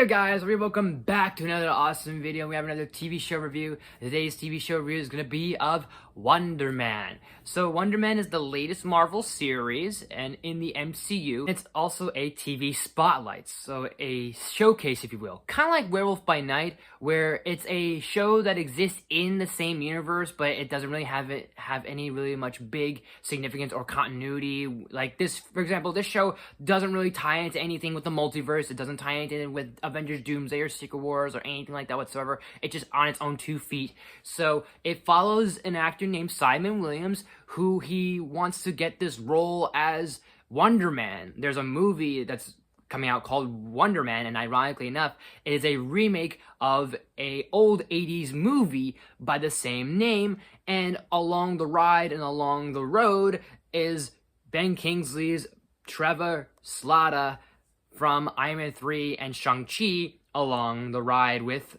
there guys, welcome back to another awesome video. We have another TV show review. Today's TV show review is going to be of Wonder Man. So Wonder Man is the latest Marvel series and in the MCU. It's also a TV spotlight, so a showcase if you will. Kind of like Werewolf by Night, where it's a show that exists in the same universe, but it doesn't really have any really much big significance or continuity. Like this, for example, this show doesn't really tie into anything with the multiverse. It doesn't tie anything with Avengers Doomsday or Secret Wars or anything like that whatsoever. It's just on its own 2 feet. So it follows an actor named Simon Williams, who he wants to get this role as Wonder Man. There's a movie that's coming out called Wonder Man, and ironically enough, it is a remake of a old 80s movie by the same name, and along the ride and along the road is Ben Kingsley's Trevor Slata from Iron Man 3 and Shang-Chi along the ride with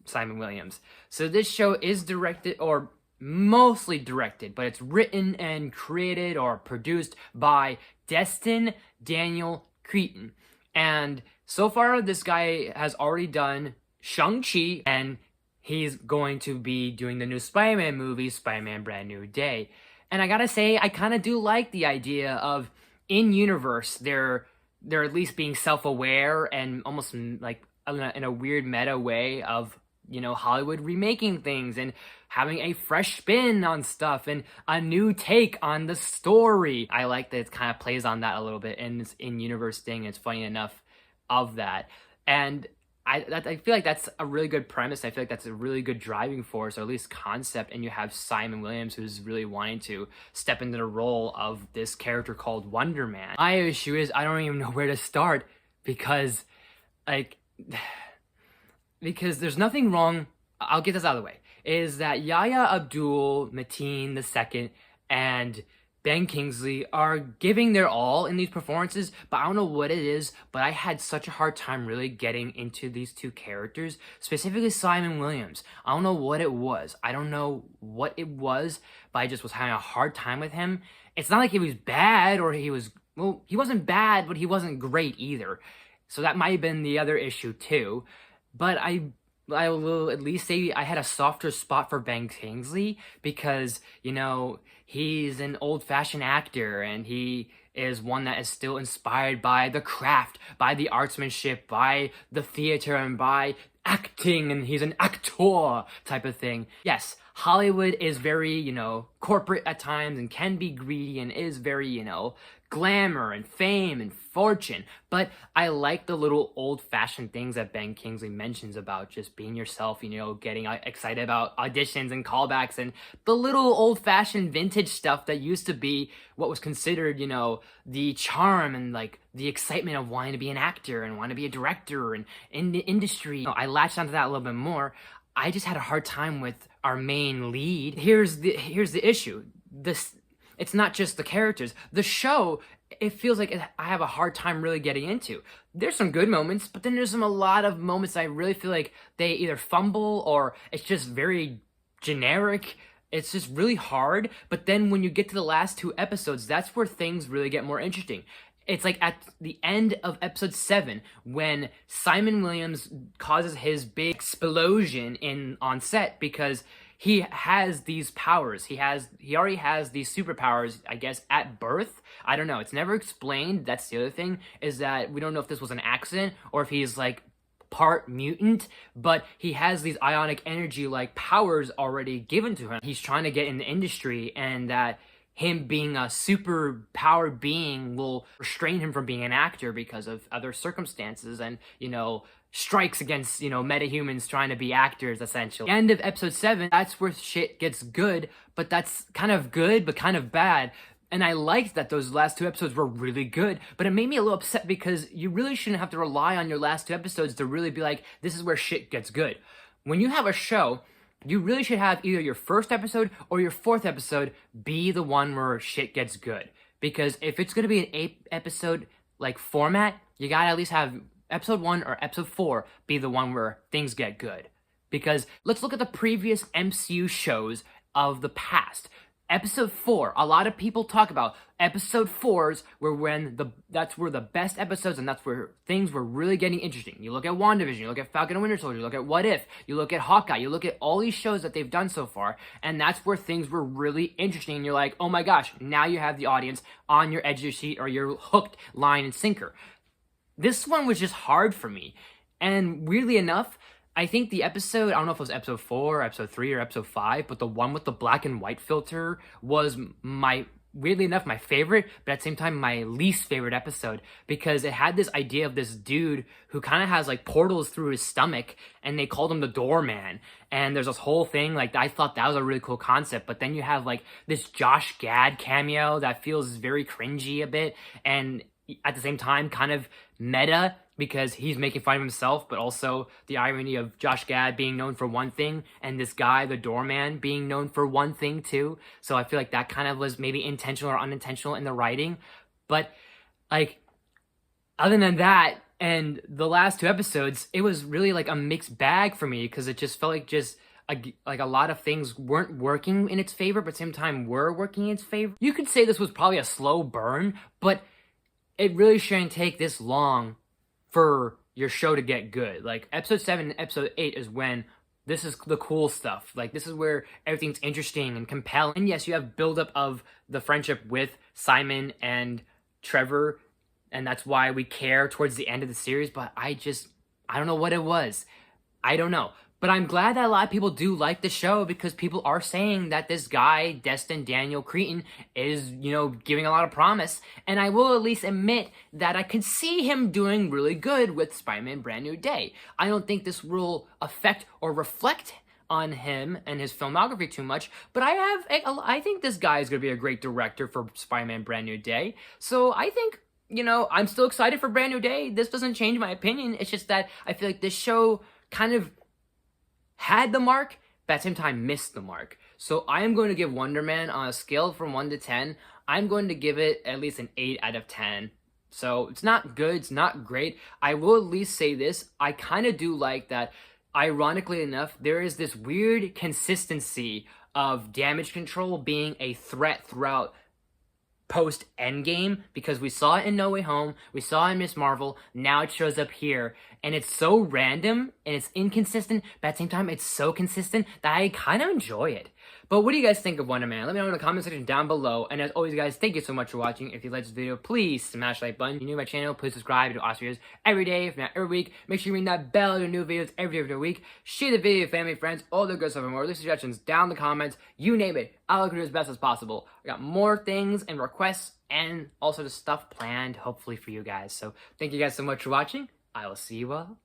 Simon Williams. So this show is directed, or mostly directed, but it's written and created or produced by Destin Daniel Cretton. And so far, this guy has already done Shang-Chi, and he's going to be doing the new Spider-Man movie, Spider-Man Brand New Day. And I gotta say, I kind of do like the idea of in-universe, they're at least being self-aware and almost like in a weird meta way of, you know, Hollywood remaking things and having a fresh spin on stuff and a new take on the story. I like that it kind of plays on that a little bit in this in-universe thing. It's funny enough of that. And I feel like that's a really good premise. I feel like that's a really good driving force, or at least concept. And you have Simon Williams, who's really wanting to step into the role of this character called Wonder Man. My issue is I don't even know where to start because, because there's nothing wrong. I'll get this out of the way. Is that Yahya Abdul-Mateen II and Ben Kingsley are giving their all in these performances, but I don't know what it is, but I had such a hard time really getting into these two characters, specifically Simon Williams. I don't know what it was. I don't know what it was, but I just was having a hard time with him. It's not like he was bad or he wasn't bad, but he wasn't great either. So that might have been the other issue too. But I will at least say I had a softer spot for Ben Kingsley because, you know, he's an old-fashioned actor and he is one that is still inspired by the craft, by the artsmanship, by the theater, and by acting, and he's an actor type of thing. Yes, Hollywood is very, you know, corporate at times and can be greedy and is very, you know, glamour and fame and fortune, but I like the little old-fashioned things that Ben Kingsley mentions about just being yourself, you know, getting excited about auditions and callbacks and the little old-fashioned vintage stuff that used to be what was considered, you know, the charm and like the excitement of wanting to be an actor and wanting to be a director and in the industry. You know, I latched onto that a little bit more. I just had a hard time with our main lead. Here's the issue. It's not just the characters. The show, it feels like I have a hard time really getting into. There's some good moments, but then there's a lot of moments I really feel like they either fumble or it's just very generic. It's just really hard. But then when you get to the last 2 episodes, that's where things really get more interesting. It's like at the end of episode 7 when Simon Williams causes his big explosion on set because he has these powers. He already has these superpowers, I guess, at birth. I don't know. It's never explained. That's the other thing, is that we don't know if this was an accident or if he's like part mutant, but he has these ionic energy like powers already given to him. He's trying to get in the industry, and that him being a super powered being will restrain him from being an actor because of other circumstances and, you know, strikes against, you know, metahumans trying to be actors, essentially. End of episode 7, that's where shit gets good, but that's kind of good, but kind of bad. And I liked that those last 2 episodes were really good, but it made me a little upset because you really shouldn't have to rely on your last 2 episodes to really be like, this is where shit gets good. When you have a show, you really should have either your first episode or your 4th episode be the one where shit gets good. Because if it's going to be an 8-episode like format, you gotta at least have episode 1 or episode 4 be the one where things get good. Because let's look at the previous MCU shows of the past. Episode 4, a lot of people talk about episode 4s that's where the best episodes, and that's where things were really getting interesting. You look at WandaVision, you look at Falcon and Winter Soldier, you look at What If, you look at Hawkeye, you look at all these shows that they've done so far, and that's where things were really interesting. And you're like, oh my gosh, now you have the audience on your edge of your seat, or you're hooked, line and sinker. This one was just hard for me. And weirdly enough, I think the episode, I don't know if it was episode 4, episode 3, or episode 5, but the one with the black and white filter was weirdly enough, my favorite, but at the same time, my least favorite episode, because it had this idea of this dude who kind of has like portals through his stomach, and they called him the Doorman. And there's this whole thing, like, I thought that was a really cool concept, but then you have like this Josh Gad cameo that feels very cringy a bit, and at the same time, kind of meta, because he's making fun of himself, but also the irony of Josh Gad being known for one thing and this guy, the Doorman, being known for one thing too. So I feel like that kind of was maybe intentional or unintentional in the writing. But like, other than that, and the last 2 episodes, it was really like a mixed bag for me, because it just felt like a lot of things weren't working in its favor, but at the same time were working in its favor. You could say this was probably a slow burn, but it really shouldn't take this long for your show to get good. Like, episode 7 and episode 8 is when this is the cool stuff. Like, this is where everything's interesting and compelling. And yes, you have buildup of the friendship with Simon and Trevor, and that's why we care towards the end of the series, but I don't know what it was. I don't know. But I'm glad that a lot of people do like the show, because people are saying that this guy, Destin Daniel Cretton, is, giving a lot of promise. And I will at least admit that I could see him doing really good with Spider-Man Brand New Day. I don't think this will affect or reflect on him and his filmography too much, but I think this guy is going to be a great director for Spider-Man Brand New Day. So I think, I'm still excited for Brand New Day. This doesn't change my opinion. It's just that I feel like this show kind of had the mark, but at the same time missed the mark. So I am going to give Wonder Man, on a scale from 1 to 10, I'm going to give it at least an 8 out of 10. So it's not good, it's not great. I will at least say this, I kind of do like that, ironically enough, there is this weird consistency of Damage Control being a threat throughout post Endgame, because we saw it in No Way Home, we saw it in Miss Marvel, now it shows up here, and it's so random and it's inconsistent, but at the same time it's so consistent that I kind of enjoy it. But what do you guys think of Wonder Man? Let me know in the comment section down below. And as always, guys, thank you so much for watching. If you liked this video, please smash the like button. If you're new to my channel, please subscribe. I do awesome videos every day, if not every week. Make sure you ring that bell to new videos every week. Share the video with family, friends, all the good stuff and more. Leave suggestions down in the comments. You name it. I'll do as best as possible. I got more things and requests and also the stuff planned, hopefully, for you guys. So thank you guys so much for watching. I will see you all